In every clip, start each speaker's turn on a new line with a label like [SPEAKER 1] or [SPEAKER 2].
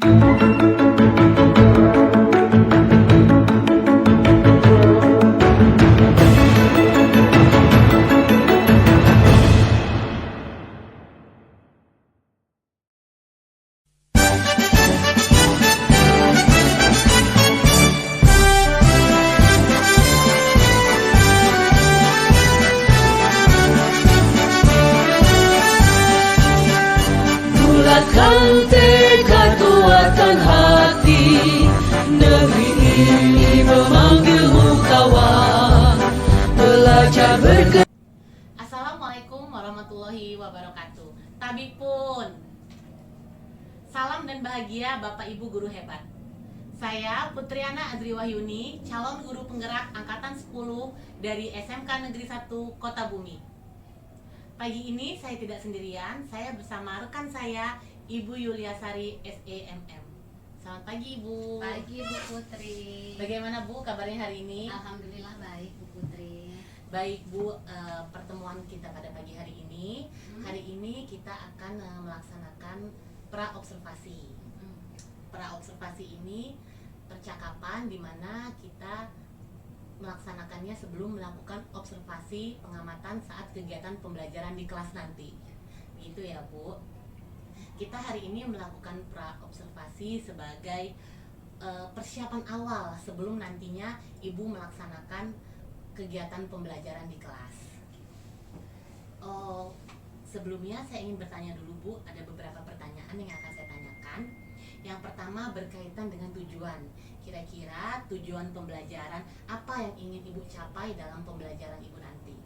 [SPEAKER 1] Bulatkan tekad, kuatkan hati, negeri ini memanggilmu kawan, belajar berke.
[SPEAKER 2] Assalamualaikum warahmatullahi wabarakatuh. Tabipun. Salam dan bahagia Bapak Ibu guru hebat. Saya Putriana Azri Wahyuni, calon guru penggerak angkatan 10 dari SMK Negeri 1 Kota Bumi. Pagi ini saya tidak sendirian, saya bersama rekan saya, Ibu Yuliasari SEMM. Selamat pagi Ibu.
[SPEAKER 3] Pagi Bu Putri.
[SPEAKER 2] Bagaimana Bu kabarnya hari ini?
[SPEAKER 3] Alhamdulillah baik Bu Putri.
[SPEAKER 2] Baik Bu, pertemuan kita pada pagi hari ini. Hari ini kita akan melaksanakan pra-observasi. Pra-observasi ini percakapan di mana kita melaksanakannya sebelum melakukan observasi pengamatan saat kegiatan pembelajaran di kelas nanti. Begitu ya Bu. Kita hari ini melakukan pra-observasi sebagai persiapan awal sebelum nantinya Ibu melaksanakan kegiatan pembelajaran di kelas. Sebelumnya saya ingin bertanya dulu Bu, ada beberapa pertanyaan yang akan saya tanyakan. Yang pertama berkaitan dengan tujuan. Kira-kira tujuan pembelajaran apa yang ingin Ibu capai dalam pembelajaran Ibu nanti?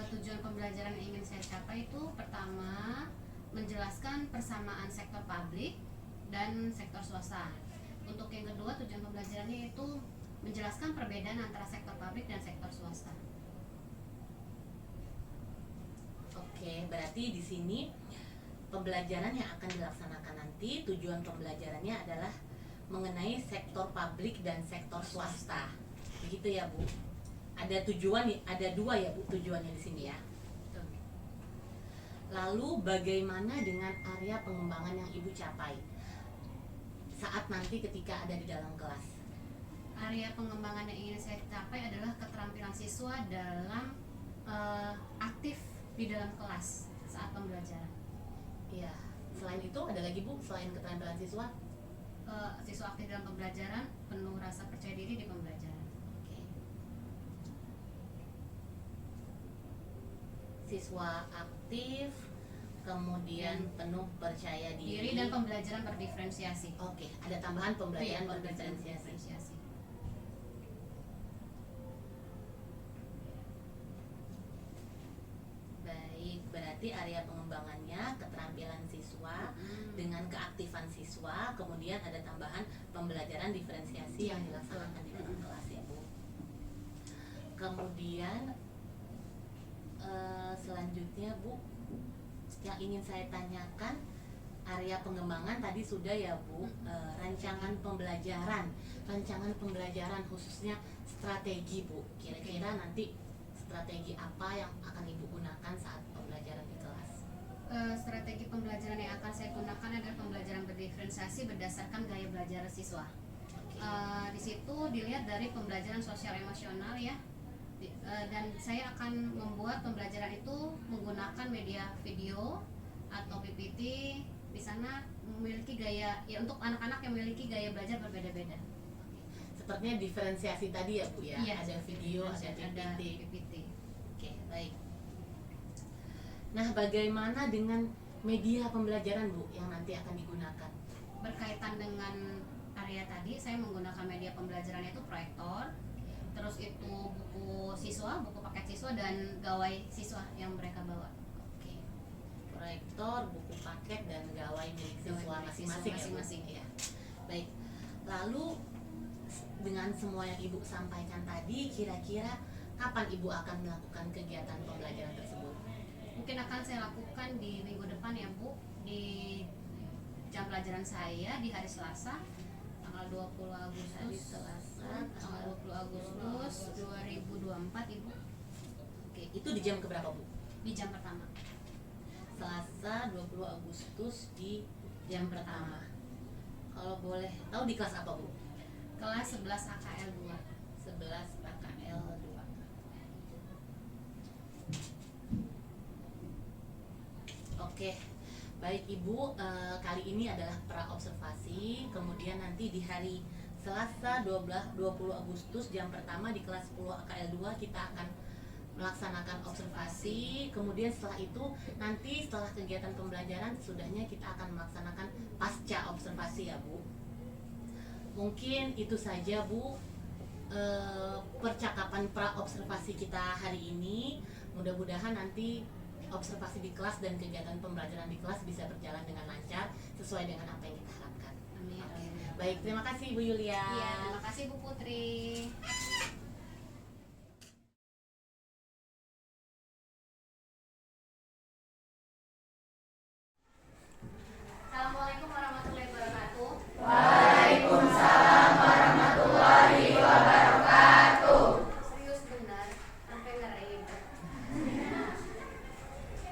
[SPEAKER 3] Tujuan pembelajaran yang ingin saya capai itu pertama menjelaskan persamaan sektor publik dan sektor swasta. Untuk yang kedua tujuan pembelajarannya itu menjelaskan perbedaan antara sektor publik dan sektor swasta.
[SPEAKER 2] Oke, berarti di sini pembelajaran yang akan dilaksanakan nanti tujuan pembelajarannya adalah mengenai sektor publik dan sektor swasta. Begitu ya Bu. Ada dua ya Bu tujuannya di sini ya. Lalu bagaimana dengan area pengembangan yang Ibu capai saat nanti ketika ada di dalam kelas?
[SPEAKER 3] Area pengembangan yang ingin saya capai adalah keterampilan siswa dalam aktif di dalam kelas saat pembelajaran.
[SPEAKER 2] Iya. Selain itu ada lagi Bu, selain keterampilan siswa?
[SPEAKER 3] Siswa aktif dalam pembelajaran, penuh rasa percaya diri di pembelajaran.
[SPEAKER 2] Oke. Siswa aktif, kemudian penuh percaya diri
[SPEAKER 3] dan pembelajaran berdiferensiasi.
[SPEAKER 2] Oke, ada tambahan pembelajaran berdiferensiasi. Baik, berarti area pengembangannya keterampilan siswa dengan keaktifan siswa, kemudian ada tambahan pembelajaran diferensiasi yang dilaksanakan di dalam kelas ya Bu. Kemudian selanjutnya Bu, yang ingin saya tanyakan, area pengembangan tadi sudah ya Bu, rancangan pembelajaran khususnya strategi Bu. Kira-kira nanti strategi apa yang akan Ibu gunakan saat pembelajaran di kelas?
[SPEAKER 3] Strategi pembelajaran yang akan saya gunakan adalah pembelajaran berdiferensiasi berdasarkan gaya belajar siswa. Di situ dilihat dari pembelajaran sosial emosional ya. Dan saya akan membuat pembelajaran itu menggunakan media video atau PPT. Di sana memiliki gaya ya, untuk anak-anak yang memiliki gaya belajar berbeda-beda.
[SPEAKER 2] Sepertinya diferensiasi tadi ya Bu ya.
[SPEAKER 3] Iya,
[SPEAKER 2] ada video, ada
[SPEAKER 3] PPT.
[SPEAKER 2] Oke, baik. Nah, bagaimana dengan media pembelajaran Bu yang nanti akan digunakan?
[SPEAKER 3] Berkaitan dengan area tadi, saya menggunakan media pembelajaran itu proyektor, terus itu buku siswa, buku paket siswa dan gawai siswa yang mereka bawa.
[SPEAKER 2] Oke. Proyektor, buku paket dan gawai milik siswa masing-masing ya. Baik. Lalu dengan semua yang Ibu sampaikan tadi, kira-kira kapan Ibu akan melakukan kegiatan pembelajaran tersebut?
[SPEAKER 3] Mungkin akan saya lakukan di minggu depan ya Bu, di jam pelajaran saya di hari Selasa tanggal 20 Agustus tanggal 20 Agustus 2024 Ibu.
[SPEAKER 2] Oke, itu di jam keberapa Bu?
[SPEAKER 3] Di jam pertama.
[SPEAKER 2] Selasa 20 Agustus di jam pertama. Kalau boleh tahu di kelas apa, Bu?
[SPEAKER 3] Kelas 11 AKL 2.
[SPEAKER 2] 11 AKL 2. Oke, baik Ibu, kali ini adalah pra-observasi. Kemudian nanti di hari Selasa 20 Agustus jam pertama di kelas 10 AKL 2 kita akan melaksanakan observasi. Kemudian setelah itu nanti setelah kegiatan pembelajaran sesudahnya kita akan melaksanakan pasca observasi ya Bu. Mungkin itu saja Bu percakapan pra-observasi kita hari ini. Mudah-mudahan nanti observasi di kelas dan kegiatan pembelajaran di kelas bisa berjalan dengan lancar sesuai dengan apa yang kita harapkan.
[SPEAKER 3] Amin.
[SPEAKER 2] Oke. Baik, terima kasih Bu Yulia.
[SPEAKER 3] Iya, terima kasih Bu Putri. Assalamualaikum warahmatullahi wabarakatuh.
[SPEAKER 1] Waalaikumsalam warahmatullahi wabarakatuh.
[SPEAKER 3] Serius benar, sampai ngerain.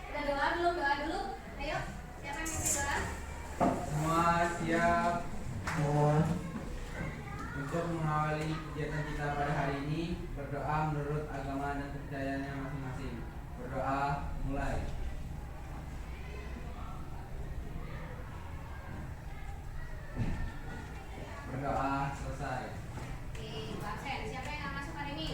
[SPEAKER 3] Udah doa belum? Doa dulu. Ayo, siapa yang mimpi doa?
[SPEAKER 4] Semua siap. Untuk mengawali kegiatan kita pada hari ini, berdoa menurut agama dan kepercayaannya masing-masing. Berdoa mulai. Berdoa selesai.
[SPEAKER 3] Oke, Pak Sen, siapa yang nggak masuk hari ini?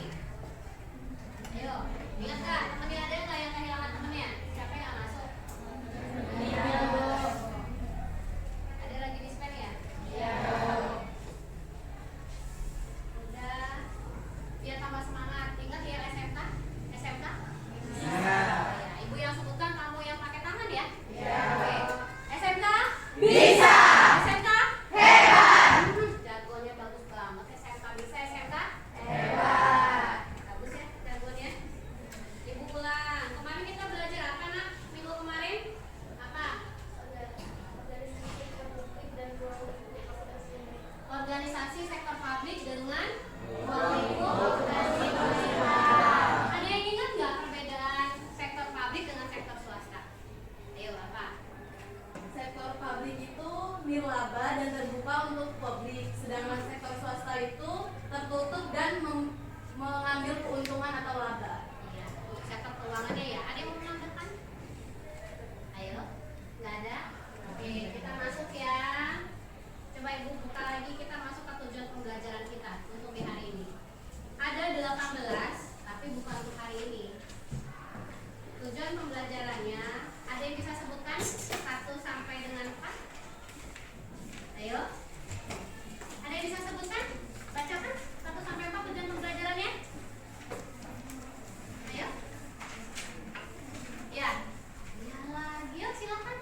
[SPEAKER 3] Ayo, ingat nggak? Temennya ada nggak yang kehilangan temennya? Siapa yang nggak masuk?
[SPEAKER 1] Iya, Bu.
[SPEAKER 3] Ada lagi di span ya?
[SPEAKER 1] Iya, Bu.
[SPEAKER 3] Udah, biar tambah semangat. Ingat ya SMK? SMK?
[SPEAKER 4] Iya.
[SPEAKER 3] Ya, Ibu yang sebutkan kamu yang pakai tangan ya?
[SPEAKER 1] Iya.
[SPEAKER 3] Oke. SMK?
[SPEAKER 1] Bisa.
[SPEAKER 3] SMK?
[SPEAKER 1] Hebat.
[SPEAKER 3] Jagonya bagus banget. SMK bisa, SMK?
[SPEAKER 1] Hebat.
[SPEAKER 3] Bagus ya jagonya. Ibu pulang. Kemarin kita belajar apa nak? Minggu kemarin? Apa? Organisasi sektor publik dengan lingkup dan pemerintahan. Ada yang ingat nggak perbedaan sektor publik dengan sektor swasta? Ayo apa?
[SPEAKER 5] Sektor publik itu nirlaba dan terbuka untuk publik, sedangkan sektor swasta itu tertutup dan mengambil keuntungan atau laba.
[SPEAKER 3] Iya, untuk sektor keuangannya ya. Ada yang mau menambahkan? Ayo, nggak ada? Oke, kita masuk ya. Coba Ibu buka lagi, kita masuk ke tujuan pembelajaran kita untuk di hari ini. Ada 18, tapi bukan untuk hari ini. Tujuan pembelajarannya, ada yang bisa sebutkan 1 sampai dengan 4? Ayo. Ada yang bisa sebutkan? Bacakan 1 sampai 4 tujuan pembelajarannya. Ayo. Ya. Ya lagi, yuk silakan.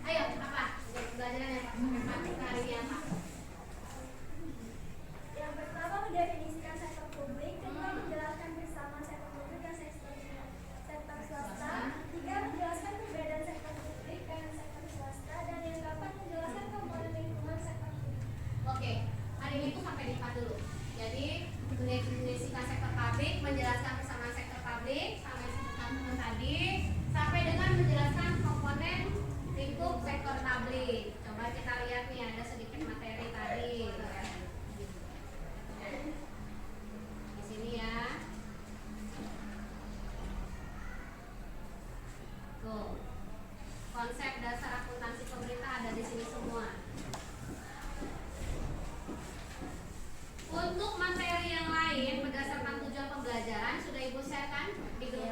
[SPEAKER 3] Ayo, apa? Tujuan pembelajarannya 1 sampai 4 kita hari ini apa?
[SPEAKER 6] Yang pertama mendefinisikan sektor publik, kedua menjelaskan bersama sektor publik dan sektor swasta, tiga menjelaskan perbedaan sektor publik dengan sektor swasta, dan yang keempat menjelaskan komponen lingkungan sektor publik.
[SPEAKER 3] Oke, hari ini tuh sampai di 4 dulu. Jadi mendefinisikan sektor publik, menjelaskan persamaan sektor publik, sama yang disebutkan teman tadi, sampai dengan menjelaskan komponen lingkup sektor publik. Coba kita lihat nih, ada sedikit materi tadi. Di sini ya. Tuh. Konsep dasar akuntansi pemerintah ada di sini semua. Untuk materi yang lain berdasarkan tujuan pembelajaran sudah Ibu share kan di grup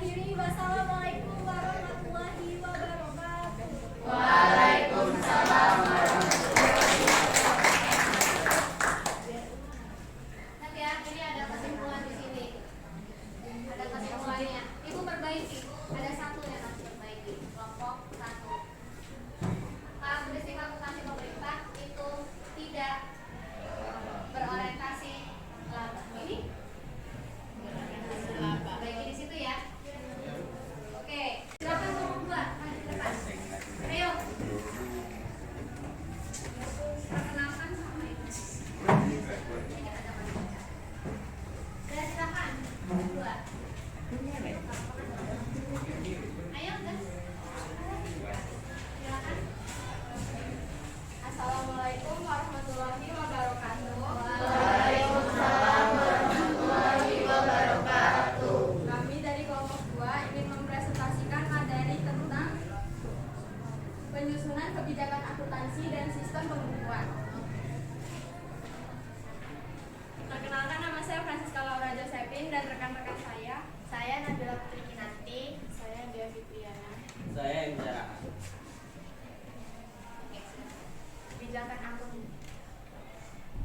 [SPEAKER 6] akhiri. Wassalamualaikum warahmatullahi wabarakatuh.
[SPEAKER 1] Waalaikumsalam warahmatullahi
[SPEAKER 3] Lihat ya, ini ada kesimpulan di sini. Ada kesimpulannya. Ibu perbaiki. Ada satu yang harus perbaiki. Kelompok 1. Karakteristik akuntansi pemerintah itu tidak berorientasi laba. Ini perbaiki di situ ya. Oke, silakan kelompok 2. Maju ke depan. Ayo. Perkenalkan sama ibu. Dan silakan kelompok 2. Ayo, gas. Silakan.
[SPEAKER 5] Assalamualaikum warahmatullahi wabarakatuh.
[SPEAKER 1] Waalaikumsalam warahmatullahi wabarakatuh.
[SPEAKER 5] Kami dari kelompok 2 ingin mempresentasikan materi tentang penyusunan kebijakan akuntansi dan sistem pembukuan. Perkenalkan, nama saya Francisca Laura Josephine dan rekan-rekan saya.
[SPEAKER 3] Saya Nabila Putri Kinanti.
[SPEAKER 5] Saya Dia Fitriana.
[SPEAKER 4] Saya Indra.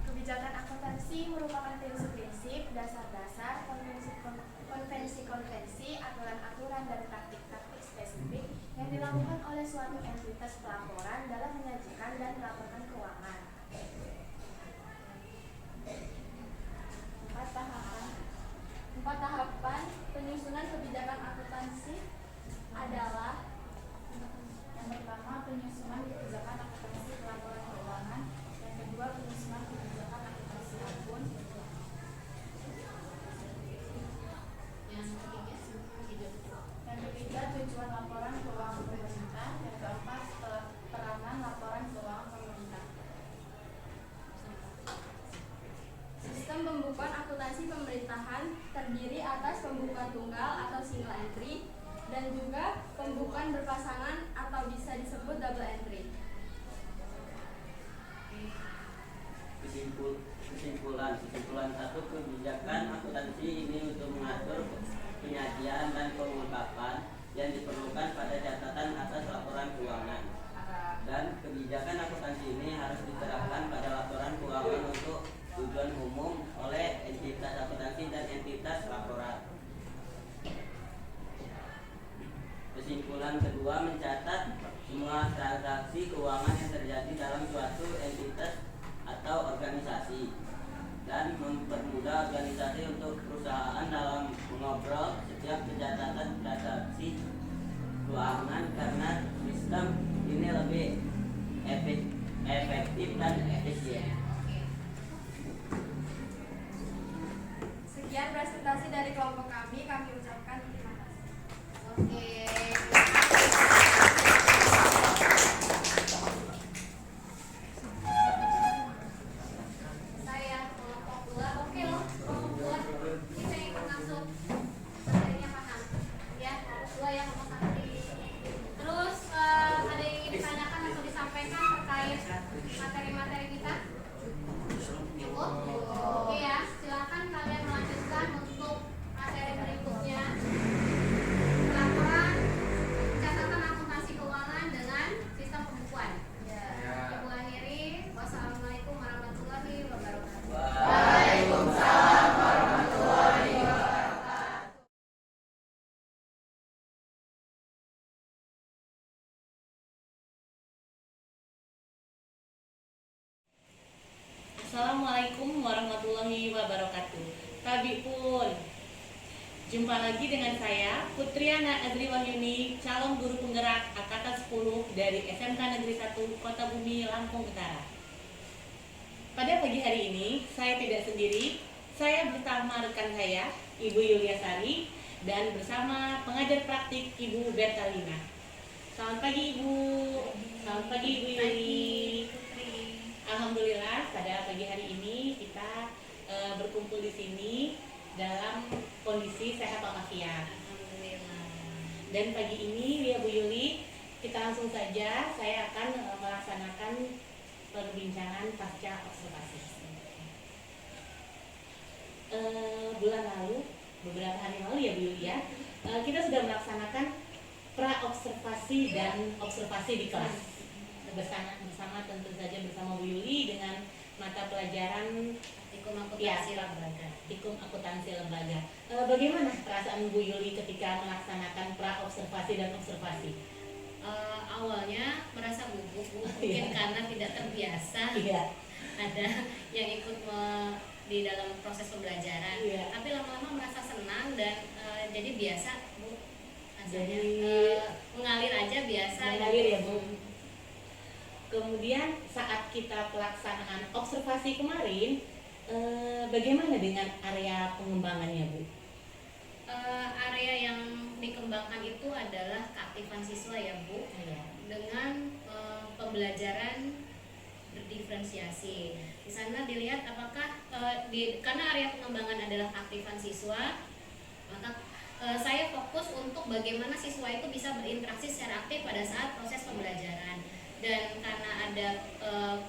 [SPEAKER 5] Kebijakan akuntansi merupakan prinsip-prinsip, dasar-dasar, konvensi-konvensi, aturan-aturan, dan praktik-praktik spesifik yang dilakukan oleh suatu entitas pelaporan dalam menyajikan dan melaporkan keuangan. 4 tahapan penyusunan kebijakan akuntansi adalah: yang pertama, penyusunan kebijakan akuntansi pelaporan keuangan; yang kedua, penyusunan kebijakan akuntansi akun; yang ketiga, tujuan laporan keuangan pemerintah; yang keempat, peranan laporan keuangan pemerintah. Sistem pembukuan akuntansi pemerintahan terdiri atas pembukuan tunggal atau single entry dan juga pembukuan berpasangan atau bisa disebut double entry.
[SPEAKER 7] Kesimpulan 1, kebijakan akuntansi ini untuk mengatur penyajian dan pengungkapan yang diperlukan pada catatan atas laporan keuangan. Dan kebijakan akuntansi ini harus diterapkan pada laporan keuangan untuk tujuan umum oleh entitas akuntansi dan entitas laporan. Kesimpulan kedua, mencatat semua transaksi keuangan yang terjadi dalam suatu entitas atau organisasi dan mempermudah organisasi untuk perusahaan dalam mengobrol setiap pencatatan transaksi keuangan karena sistem ini lebih efektif dan efisien.
[SPEAKER 5] Sekian presentasi dari kelompok kami ucapkan terima kasih.
[SPEAKER 3] Oke. Saya kelompok 2. Oke loh, kelompok 2. Kita yang masuk materinya paham. Ya, kelompok 2 yang ngomong satu. Terus ada yang ingin ditanyakan atau disampaikan terkait materi-materi kita? Cukup? Oke ya, silakan kalian melanjutkan untuk materi berikutnya. Laporan catatan akuntansi keuangan dengan sistem pembukuan. Ibu akhiri, wassalamualaikum warahmatullahi wabarakatuh.
[SPEAKER 1] Waalaikumsalam warahmatullahi wabarakatuh.
[SPEAKER 2] Assalamualaikum warahmatullahi wabarakatuh. Tabi pun, jumpa lagi dengan saya Putriana Azri Wahyuni, calon guru penggerak angkatan 10 dari SMK Negeri 1 Kota Bumi, Lampung Utara. Pada pagi hari ini saya tidak sendiri, saya bersama rekan saya Ibu Yulia Sari dan bersama pengajar praktik Ibu Bertalina. Selamat pagi Ibu. Selamat pagi Ibu Yuli. Alhamdulillah pada pagi hari ini kita berkumpul di sini dalam kondisi sehat walafiat. Dan pagi ini ya Bu Yuli, kita langsung saja saya akan melaksanakan perbincangan pasca observasi. Bulan lalu, beberapa hari lalu ya Bu Yuli ya, kita sudah melaksanakan pra-observasi dan observasi di kelas bersama tentu saja bersama Bu Yuli dengan mata pelajaran
[SPEAKER 3] Praktikum akuntansi
[SPEAKER 2] ya,
[SPEAKER 3] lembaga.
[SPEAKER 2] praktikum akuntansi lembaga. Bagaimana perasaan Bu Yuli ketika melaksanakan pra-observasi dan observasi?
[SPEAKER 3] Awalnya merasa gugup Bu, mungkin karena tidak terbiasa
[SPEAKER 2] Iya.
[SPEAKER 3] ada yang ikut di dalam proses pembelajaran.
[SPEAKER 2] Iya.
[SPEAKER 3] Tapi lama-lama merasa senang dan jadi biasa Bu. Rasanya
[SPEAKER 2] Jadi-
[SPEAKER 3] mengalir aja biasa.
[SPEAKER 2] Mengalir ya Bu. Kemudian saat kita pelaksanaan observasi kemarin, bagaimana dengan area pengembangannya Bu?
[SPEAKER 3] Area yang dikembangkan itu adalah keaktifan siswa ya Bu,
[SPEAKER 2] Iya.
[SPEAKER 3] dengan pembelajaran berdiferensiasi. Di sana dilihat apakah karena area pengembangan adalah keaktifan siswa, maka saya fokus untuk bagaimana siswa itu bisa berinteraksi secara aktif pada saat proses pembelajaran. Dan karena ada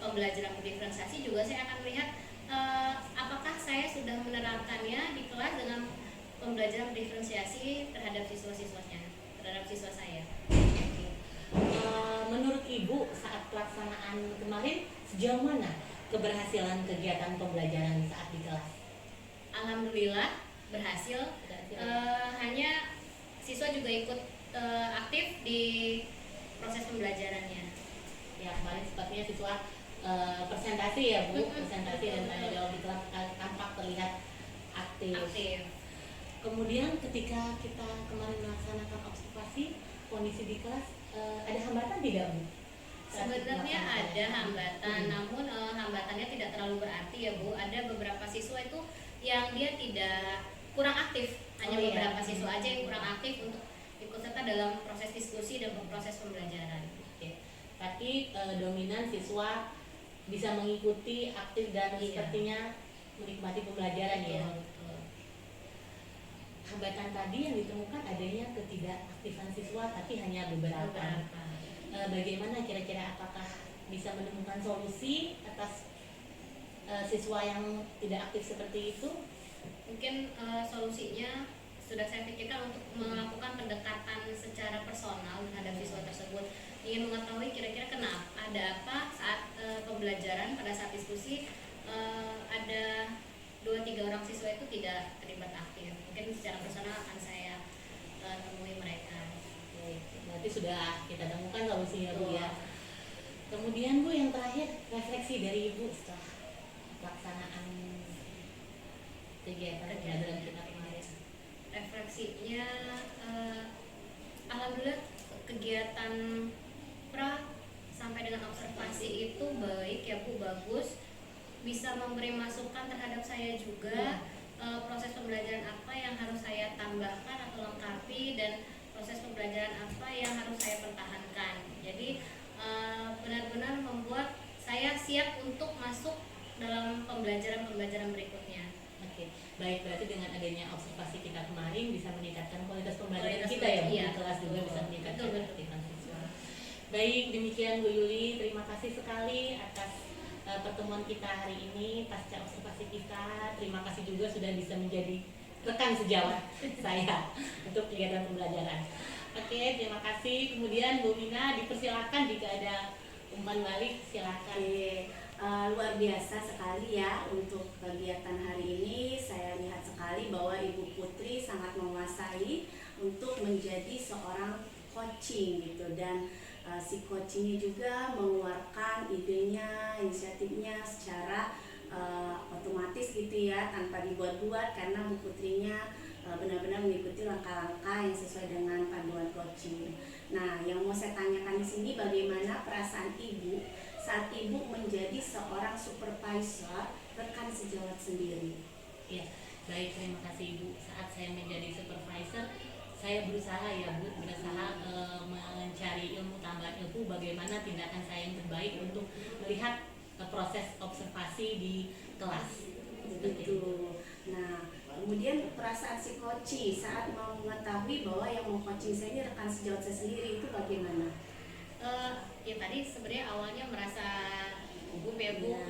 [SPEAKER 3] pembelajaran berdiferensiasi juga saya akan melihat apakah saya sudah menerapkannya di kelas dengan pembelajaran berdiferensiasi terhadap siswa-siswanya, terhadap siswa saya.
[SPEAKER 2] Menurut Ibu saat pelaksanaan kemarin sejauh mana keberhasilan kegiatan pembelajaran saat di kelas?
[SPEAKER 3] Alhamdulillah berhasil. Hanya siswa juga ikut aktif di proses pembelajarannya.
[SPEAKER 2] Ya kemarin sepertinya siswa presentasi ya Bu, presentasi dan tanya jawab di kelas tampak terlihat aktif. Kemudian ketika kita kemarin melaksanakan observasi kondisi di kelas, ada hambatan tidak Bu?
[SPEAKER 3] Sebenarnya ada hambatan, namun hambatannya tidak terlalu berarti ya Bu. Ada beberapa siswa itu yang dia tidak kurang aktif, hanya
[SPEAKER 2] Oh, iya.
[SPEAKER 3] beberapa siswa aja yang kurang aktif untuk ikut serta dalam proses diskusi dan proses pembelajaran.
[SPEAKER 2] Oke. Tapi dominan siswa bisa mengikuti aktif dan
[SPEAKER 3] Iya.
[SPEAKER 2] sepertinya menikmati pembelajaran ya.
[SPEAKER 3] Betul.
[SPEAKER 2] Hambatan tadi yang ditemukan adanya ketidakaktifan siswa tapi hanya beberapa. Bagaimana kira-kira apakah bisa menemukan solusi atas siswa yang tidak aktif seperti itu?
[SPEAKER 3] Mungkin solusinya sudah saya pikirkan untuk melakukan pendekatan secara personal terhadap siswa tersebut. Ingin mengetahui kira-kira kenapa, ada apa saat pembelajaran pada saat diskusi ada 2-3 orang siswa itu tidak terlibat aktif. Mungkin secara personal akan saya temui mereka.
[SPEAKER 2] Oke, berarti sudah kita temukan solusinya Bu ya. Kemudian Bu yang terakhir refleksi dari Ibu setelah pelaksanaan kegiatan pembelajaran kita kemarin.
[SPEAKER 3] Refleksinya alhamdulillah kegiatan pra sampai dengan observasi itu baik ya Bu, bagus, bisa memberi masukan terhadap saya juga. Proses pembelajaran apa yang harus saya tambahkan atau lengkapi dan proses pembelajaran apa yang harus saya pertahankan. Jadi benar-benar membuat saya siap untuk masuk dalam pembelajaran berikutnya.
[SPEAKER 2] Oke, baik, berarti dengan adanya observasi kita kemarin bisa meningkatkan kualitas pembelajaran
[SPEAKER 3] Kualitas
[SPEAKER 2] kita ya Bu,
[SPEAKER 3] iya,
[SPEAKER 2] di kelas juga
[SPEAKER 3] betul.
[SPEAKER 2] bisa meningkatkan
[SPEAKER 3] Betul.
[SPEAKER 2] keaktifan siswa. Baik, demikian Bu Yuli, terima kasih sekali atas pertemuan kita hari ini pasca observasi kita. Terima kasih juga sudah bisa menjadi rekan sejawat saya untuk kegiatan pembelajaran. Oke, terima kasih. Kemudian Bu Mina dipersilakan jika ada umpan balik, silakan.
[SPEAKER 1] Luar biasa sekali ya untuk kegiatan hari ini. Saya lihat sekali bahwa Ibu Putri sangat menguasai untuk menjadi seorang coaching gitu, dan si coachingnya juga mengeluarkan idenya, inisiatifnya secara otomatis gitu ya, tanpa dibuat-buat, karena Bu Putrinya benar-benar mengikuti langkah-langkah yang sesuai dengan panduan coaching. Nah, yang mau saya tanyakan di sini, bagaimana perasaan Ibu saat Ibu menjadi seorang supervisor rekan sejawat sendiri?
[SPEAKER 2] Ya, baik, terima kasih Ibu. Saat saya menjadi supervisor, saya berusaha ya Bu, mencari ilmu, tambahan ilmu, bagaimana tindakan saya yang terbaik untuk melihat proses observasi di kelas.
[SPEAKER 1] Begitu. Nah, kemudian perasaan si coaching saat mau mengetahui bahwa yang mau coaching saya ini rekan sejawat saya sendiri, itu bagaimana?
[SPEAKER 3] Ya tadi sebenarnya awalnya merasa gugup ya Bu,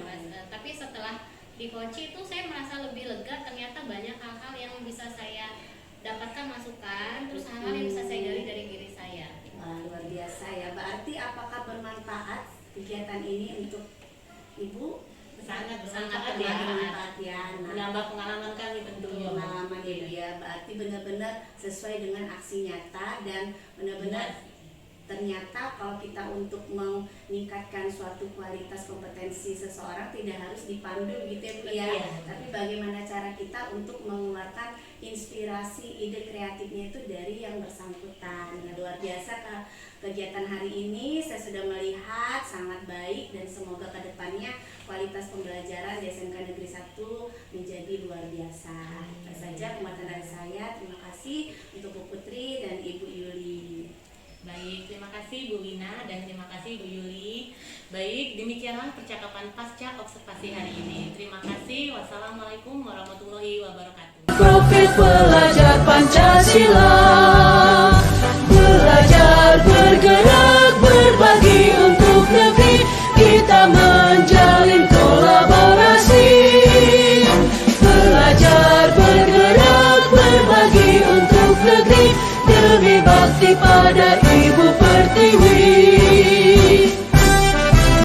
[SPEAKER 3] tapi setelah di coaching itu saya merasa lebih lega. Ternyata banyak hal-hal yang bisa saya dapatkan masukan, terus hal-hal yang bisa saya gali dari diri saya.
[SPEAKER 1] Wah, luar biasa ya. Berarti apakah bermanfaat kegiatan ini untuk Ibu?
[SPEAKER 2] Sangat
[SPEAKER 1] Sangat
[SPEAKER 2] bermanfaat ya.
[SPEAKER 1] bermanfaat ya. Nah,
[SPEAKER 2] Menambah pengalaman kami tentunya.
[SPEAKER 1] pengalaman Ibu ya. Berarti benar-benar sesuai dengan aksi nyata dan benar-benar ternyata kalau kita untuk meningkatkan suatu kualitas kompetensi seseorang tidak harus dipandu gitu ya Bu ya.
[SPEAKER 2] Iya.
[SPEAKER 1] Tapi bagaimana cara kita untuk mengeluarkan inspirasi ide kreatifnya itu dari yang bersangkutan. Nah, luar biasa kegiatan hari ini saya sudah melihat sangat baik dan semoga kedepannya kualitas pembelajaran di SMK Negeri 1 menjadi luar biasa. Itu saja penguatan dari saya. Terima kasih untuk Bu Putri dan Ibu Yuli.
[SPEAKER 2] Baik, terima kasih Bu Wina dan terima kasih Bu Yuli. Baik, demikianlah percakapan pasca observasi hari ini. Terima kasih. Wassalamualaikum warahmatullahi wabarakatuh.
[SPEAKER 8] Profil pelajar Pancasila.